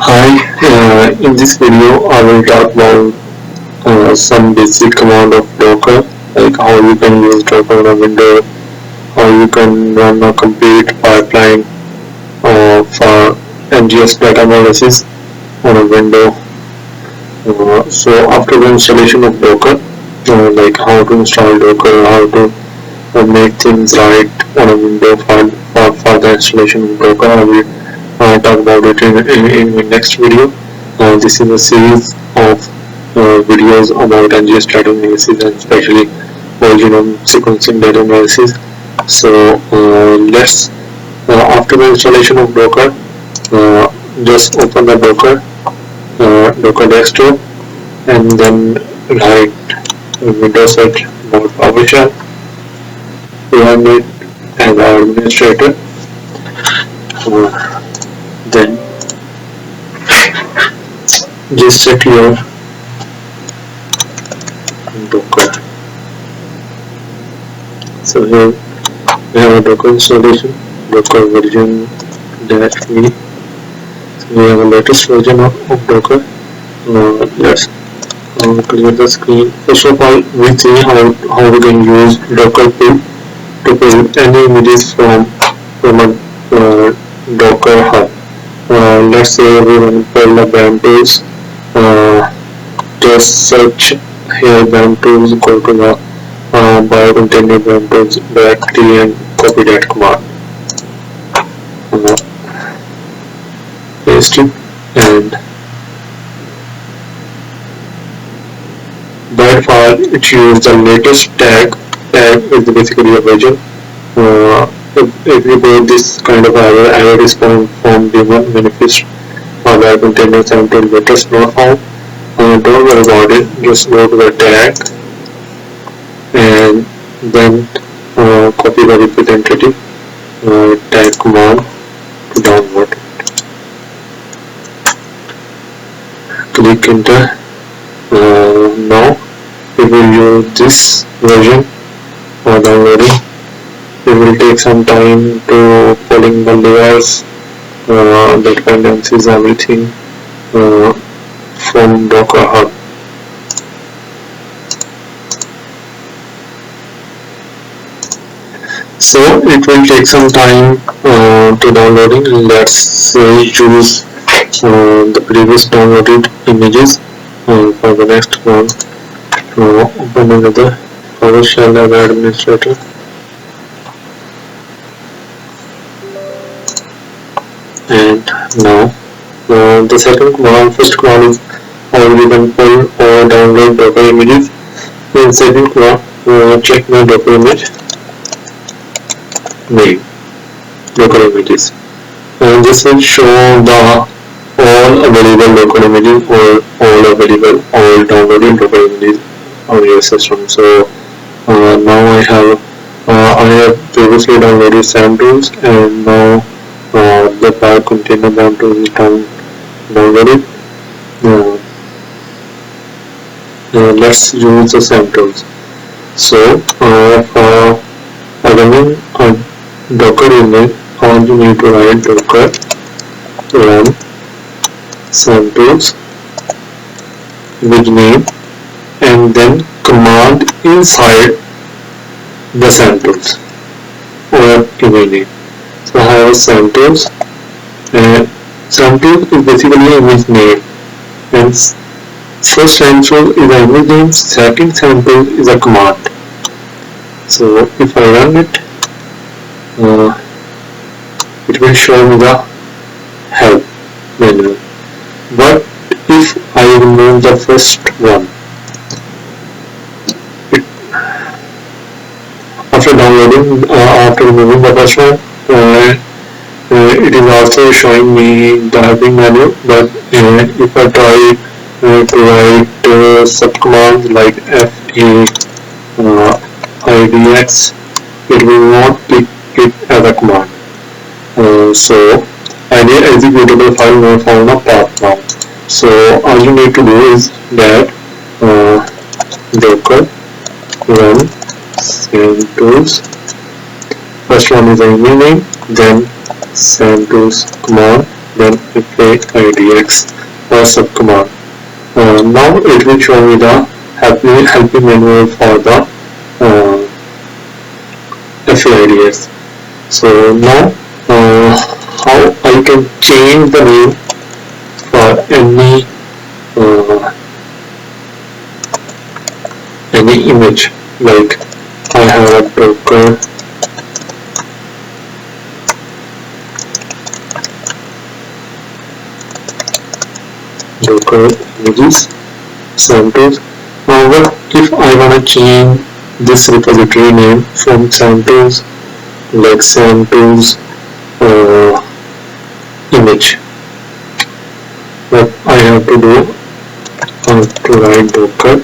Hi, in this video I will talk about some basic command of Docker, like how you can use Docker on a window, how you can run a complete pipeline for NGS data analysis on a window. So after the installation of Docker, like how to install Docker, how to make things right on a window for the installation of Docker, I will talk about it in the next video. This is a series of videos about NGS data analysis and especially whole genome sequencing data analysis. So let's after the installation of Docker, just open the Docker desktop and then write Windows search about PowerShell, run it as an administrator. Then just check your Docker. So here we have a Docker installation, Docker version -v. So we have a latest version of Docker. Let's clear the screen. First of all, we see how we can use Docker to pull any images from a Docker hub. Let's say we want to pull the BAM tools. Just search here BAM tools, go to the Biocontainer BAM tools directly and copy that command. Paste it, and by default it uses the latest tag. Tag is basically a version. If you go this kind of error is from daemon manifest or web containers and to latest not found. Don't worry about it, just go to the tag and then copy the representative tag command to download it. Click enter. Now we will use this version for downloading. It will take some time to pulling the layers, the dependencies, everything from Docker Hub. So it will take some time to downloading. Let's say use the previous downloaded images for the next one. Open another PowerShell as administrator. And now the first command is how we can pull or download Docker images. Then second command, check my Docker image name, Docker images, and this will show the all available Docker images or all downloaded Docker images on your system. So now I have previously downloaded SAM tools, and now the Biocontainer BAM tool is downloaded. Let's use the SAM tools. So for running a Docker image, all you need to write Docker run SAM tools with name and then command inside the SAM tools or image name. So I have SAM tools, and SAM tools is basically an image name, and first SAM tool is an image name, second SAM tool is a command. So if I run it, it will show me the help menu. But if I remove the first one, after downloading, after removing the first one, it is also showing me the helping menu. But if I try to write subcommands like FAIDX, it will not pick it as a command. So ID executable file not found a path now. So all you need to do is that Docker run SAM tools. First one is the image name, then SAM tools command, then FAIDX or subcommand. Now it will show me the helping manual for the FAIDX. So now how I can change the name for any image, like I have a Docker images samples. Now what if I wanna change this repository name from samples, like samples image? What I have to do, I have to write Docker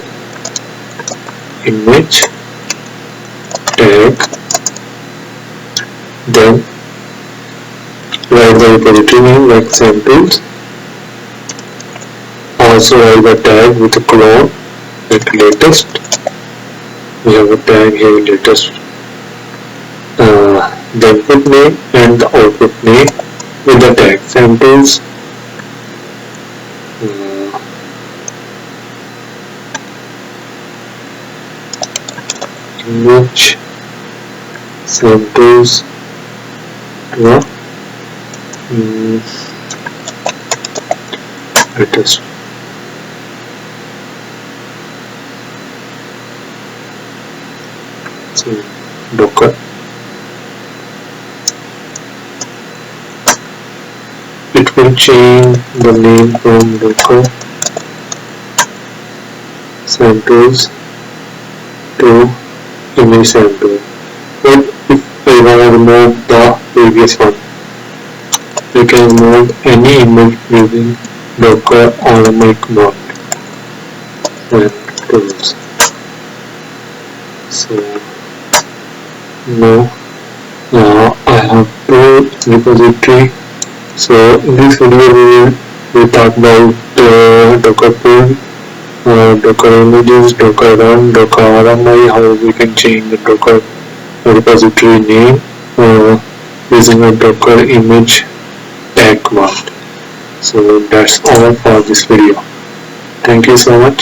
image tag, then write the repository name like samples, also write the tag with a clone like latest. We have a tag here, latest, the input name and the output name with the tag samples, image samples latest. So Docker, it will change the name from Docker samples to image sample. But if I want to remove the previous one, you can remove any image using Docker or make mod and tools. So now I have two repository. So in this video we talk about Docker pull, Docker images, Docker run, Docker RMI, how we can change the Docker repository name using a Docker image tag command. So that's all for this video. Thank you so much.